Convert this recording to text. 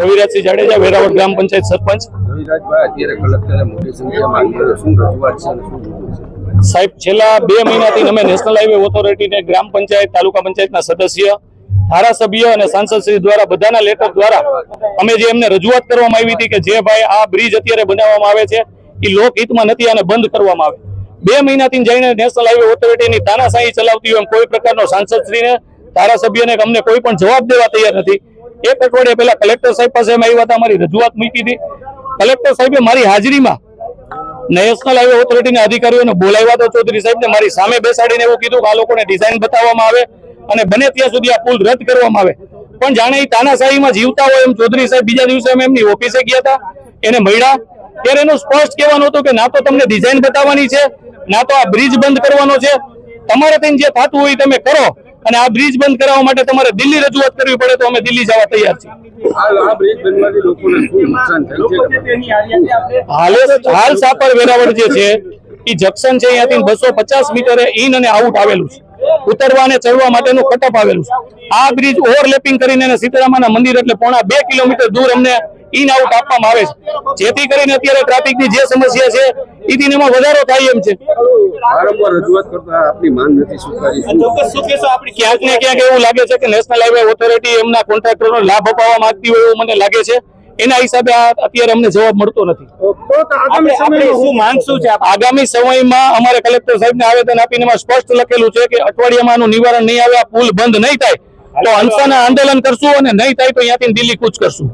રવિરાજસિંહ જાડેજા, વેરાવળ ગ્રામ પંચાયત સરપંચ. સાહેબ, છેલ્લા 2 મહિનાથી અમે નેશનલ હાઈવે ઓથોરિટીને ગ્રામ પંચાયત, તાલુકા પંચાયતના સદસ્ય, ધારાસભ્ય અને સાંસદશ્રી દ્વારા બધાના લેટર દ્વારા અમે જે એમને રજૂઆત કરવામાં આવી હતી કે જે ભાઈ આ બ્રિજ અત્યારે બનાવવામાં આવે છે એ લોકહિતમાં નથી અને બંધ કરવામાં આવે. 2 મહિનાથી જઈને નેશનલ હાઈવે ઓથોરિટીની તાનાશાહી ચલાવતી હોય એમ કોઈ પ્રકારનો સાંસદશ્રીને, ધારાસભ્યને અમને કોઈ પણ જવાબ દેવા તૈયાર નથી. 1 અઠવાડિયા પહેલા કલેક્ટર સાહેબ પાસે અમે આવ્યા હતા, અમારી રજૂઆત મૂકી હતી. કલેક્ટર સાહેબે મારી હાજરીમાં નેશનલ હાઈવે ઓથોરિટીના અધિકારીઓને બોલાવ્યા તો ચૌધરી સાહેબને મારી સામે બેસાડીને એવું કીધું કે આ લોકોને ડિઝાઇન બતાવવામાં આવે અને બને ત્યાં સુધી આ પુલ રદ કરવામાં આવે. પણ જાણે એ તાનાશાહીમાં જીવતા હોય એમ ચૌધરી સાહેબ બીજા દિવસે અમે એમની ઓફિસે ગયા હતા, એને મળ્યા ત્યારે એનું સ્પષ્ટ કહેવાનું હતું કે ના તો તમને ડિઝાઇન બતાવવાની છે, ના તો આ બ્રિજ બંધ કરવાનો છે. તમારે ત્યાં જે થતું હોય તમે કરો, અને આ બ્રિજ બંધ કરાવવા માટે તમારે દિલ્હી રજૂઆત કરવી પડે તો અમે દિલ્હી જવા તૈયાર છીએ. હાલ સાપર વેરાવળ જે છે એ જંકશન છે, અહીંયાથી 250 મીટરે ઇન અને આઉટ આવેલું છે. ઉતરવા અને ચડવા માટેનું કટઅપ આવેલું છે. આ બ્રિજ ઓવરલેપિંગ કરીને સીતારામાના મંદિર એટલે 2.5 કિલોમીટર દૂર અમને ઇન આઉટ આપવામાં આવે છે, જેથી કરીને અત્યારે ટ્રાફિકની જે સમસ્યા છે એ દિનમાં વધારો થાય એમ છે. ક્યાંક ને ક્યાંક એવું લાગે છે કે નેશનલ હાઈવે ઓથોરિટી એમના કોન્ટ્રાક્ટરોને લાભ અપાવવા માંગતી હોય એવું મને લાગે છે. એના હિસાબે અત્યારે અમને જવાબ મળતો નથી. આગામી સમયમાં અમારે કલેક્ટર સાહેબને આવેદન આપીને એમાં સ્પષ્ટ લખેલું છે કે અઠવાડિયામાં આનું નિવારણ નહીં આવે, આ પુલ બંધ નહીં થાય તો અનશન આંદોલન કરશું અને નહીં થાય તો અહીંયાથી દિલ્હી કૂચ કરશું.